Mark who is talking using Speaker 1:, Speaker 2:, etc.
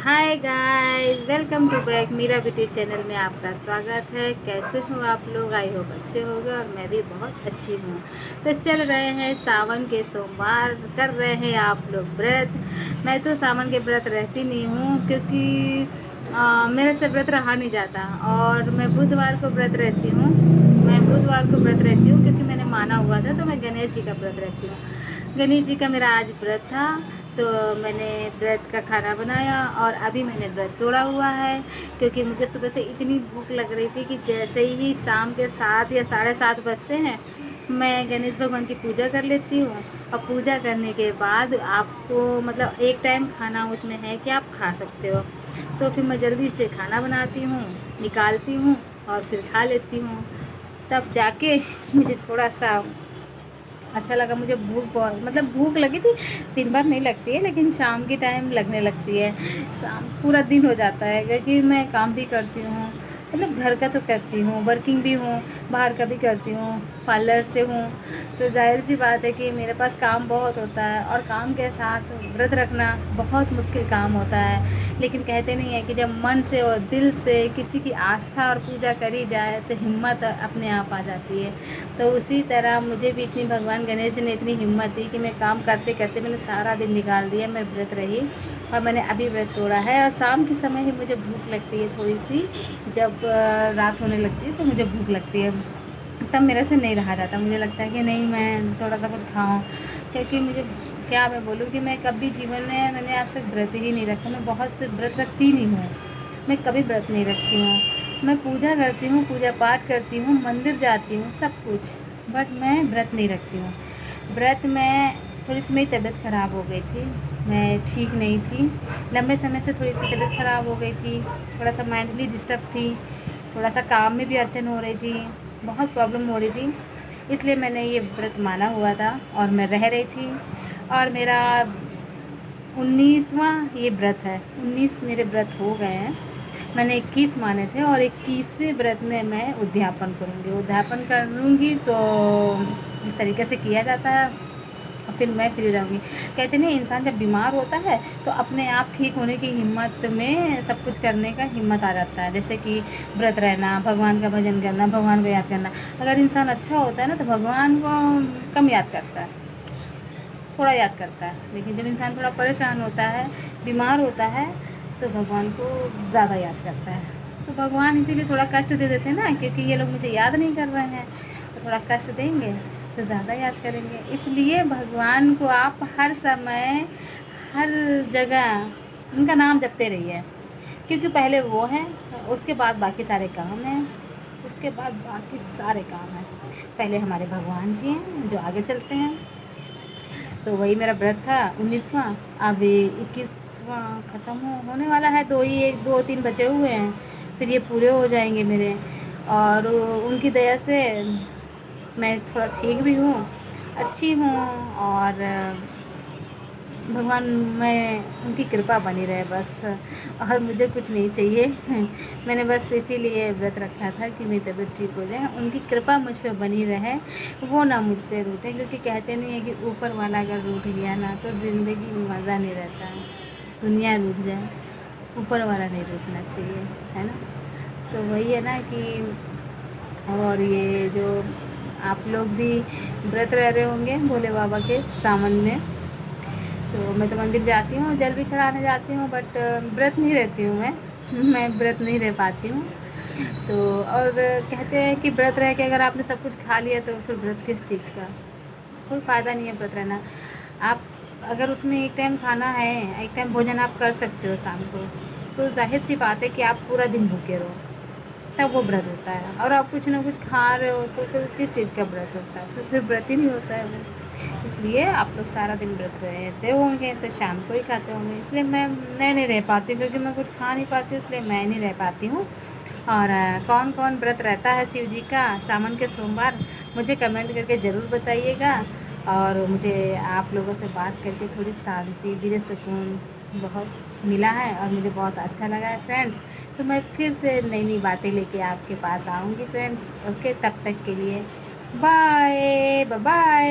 Speaker 1: Hi guys, welcome to back Meera beauty channel में आपका स्वागत है। कैसे हो आप लोग? आई होप अच्छे होंगे और मैं भी बहुत अच्छी हूँ। तो चल रहे हैं सावन के सोमवार, कर रहे हैं आप लोग व्रत। मैं तो सावन के व्रत रहती नहीं हूँ क्योंकि मेरे से व्रत रहा नहीं जाता। और मैं बुधवार को व्रत रहती हूँ। क्योंकि मैंने माना हुआ था, तो मैं गणेश जी का व्रत रहती हूँ। गणेश जी का मेरा आज व्रत था, तो मैंने व्रत का खाना बनाया और अभी मैंने व्रत तोड़ा हुआ है। क्योंकि मुझे सुबह से इतनी भूख लग रही थी कि जैसे ही शाम के 7 या 7:30 बजते हैं, मैं गणेश भगवान की पूजा कर लेती हूँ। और पूजा करने के बाद आपको मतलब एक टाइम खाना उसमें है कि आप खा सकते हो। तो फिर मैं जल्दी से खाना बनाती हूँ, निकालती हूँ और फिर खा लेती हूँ। तब जाके मुझे थोड़ा सा अच्छा लगा। मुझे भूख बहुत मतलब भूख लगी थी, दिन भर नहीं लगती है लेकिन शाम के टाइम लगने लगती है। शाम पूरा दिन हो जाता है क्योंकि मैं काम भी करती हूँ, मतलब घर का तो करती हूँ, वर्किंग भी हूँ, बाहर का भी करती हूँ, पार्लर से हूँ। तो जाहिर सी बात है कि मेरे पास काम बहुत होता है और काम के साथ व्रत रखना बहुत मुश्किल काम होता है। लेकिन कहते नहीं है कि जब मन से और दिल से किसी की आस्था और पूजा करी जाए तो हिम्मत अपने आप आ जाती है। तो उसी तरह मुझे भी इतनी भगवान गणेश जी ने इतनी हिम्मत दी कि मैं काम करते करते मैंने सारा दिन निकाल दिया, मैं व्रत रही। और मैंने अभी व्रत तोड़ा है और शाम के समय ही मुझे भूख लगती है थोड़ी सी। जब रात होने लगती है तो मुझे भूख लगती है, तब मेरे से नहीं रहा जाता। मुझे लगता है कि नहीं, मैं थोड़ा सा कुछ खाऊं। क्योंकि मुझे क्या मैं बोलूँ कि मैं कभी जीवन में मैंने आज तक व्रत ही नहीं रखा। मैं बहुत व्रत रखती नहीं हूँ, मैं कभी व्रत नहीं रखती हूँ। मैं पूजा करती हूँ, पूजा पाठ करती हूँ, मंदिर जाती हूँ, सब कुछ, बट मैं व्रत नहीं रखती हूँ। व्रत में थोड़ी सी मेरी तबीयत ख़राब हो गई थी, मैं ठीक नहीं थी। लंबे समय से थोड़ी सी तबीयत ख़राब हो गई थी, थोड़ा सा मेंटली डिस्टर्ब थी, थोड़ा सा काम में भी अड़चन हो रही थी, बहुत प्रॉब्लम हो रही थी। इसलिए मैंने ये व्रत माना हुआ था और मैं रह रही थी। और मेरा 19वां ये व्रत है, 19 मेरे व्रत हो गए हैं। मैंने 21 माने थे और 21वें व्रत में मैं उद्यापन करूँगी। उद्यापन करूँगी तो जिस तरीके से किया जाता है और फिर मैं फ्री रहूँगी। कहते नहीं, इंसान जब बीमार होता है तो अपने आप ठीक होने की हिम्मत में सब कुछ करने का हिम्मत आ जाता है। जैसे कि व्रत रहना, भगवान का भजन करना, भगवान को याद करना। अगर इंसान अच्छा होता है ना तो भगवान को कम याद करता है, थोड़ा याद करता है। लेकिन जब इंसान थोड़ा परेशान होता है, बीमार होता है, तो भगवान को ज़्यादा याद करता है। तो भगवान इसीलिए थोड़ा कष्ट दे देते हैं ना, क्योंकि ये लोग मुझे याद नहीं कर रहे हैं, तो थोड़ा कष्ट देंगे तो ज़्यादा याद करेंगे। इसलिए भगवान को आप हर समय, हर जगह उनका नाम जपते रहिए। क्योंकि पहले वो हैं, उसके बाद बाकी सारे काम हैं, उसके बाद बाकी सारे काम हैं। पहले हमारे भगवान जी हैं जो आगे चलते हैं। तो वही मेरा व्रत था 19वां। अब 21वां ख़त्म होने वाला है, दो ही, एक दो तीन बचे हुए हैं, फिर ये पूरे हो जाएंगे मेरे। और उनकी दया से मैं थोड़ा ठीक भी हूँ, अच्छी हूँ। और भगवान में उनकी कृपा बनी रहे बस, और मुझे कुछ नहीं चाहिए। मैंने बस इसीलिए व्रत रखा था कि मेरी तबीयत ठीक हो जाए, उनकी कृपा मुझ पे बनी रहे, वो ना मुझसे रूठे। क्योंकि कहते नहीं है कि ऊपर वाला अगर रूठ गया ना तो ज़िंदगी में मज़ा नहीं रहता है। दुनिया रूठ जाए, ऊपर वाला नहीं रूठना चाहिए, है ना। तो वही है ना कि, और ये जो आप लोग भी व्रत रह रहे होंगे भोले बाबा के सावन में, तो मैं तो मंदिर जाती हूँ, जल भी चढ़ाने जाती हूँ, बट व्रत नहीं रहती हूँ मैं व्रत नहीं रह पाती हूँ। तो और कहते हैं कि व्रत रह के अगर आपने सब कुछ खा लिया तो फिर व्रत किस चीज़ का, कोई फ़ायदा नहीं है व्रत रहना। आप अगर उसमें एक टाइम खाना है, एक टाइम भोजन आप कर सकते हो शाम को, तो जाहिर सी बात है कि आप पूरा दिन भूखे रहो, तब वो व्रत होता है। और आप कुछ ना कुछ खा रहे हो तो फिर किस चीज़ का व्रत होता है? फिर व्रत ही नहीं होता है वो। इसलिए आप लोग सारा दिन व्रत रहते होंगे तो शाम को ही खाते होंगे। इसलिए मैं नहीं रह पाती हूँ, क्योंकि मैं कुछ खा नहीं पाती हूँ, इसलिए मैं नहीं रह पाती हूँ। और कौन कौन व्रत रहता है शिव जी का सावन के सोमवार, मुझे कमेंट करके ज़रूर बताइएगा। और मुझे आप लोगों से बात करके थोड़ी शांति, दिल सुकून बहुत मिला है और मुझे बहुत अच्छा लगा है फ्रेंड्स। तो मैं फिर से नई नई बातें लेके आपके पास आऊँगी फ्रेंड्स। ओके, तब तक के लिए बाय बाय।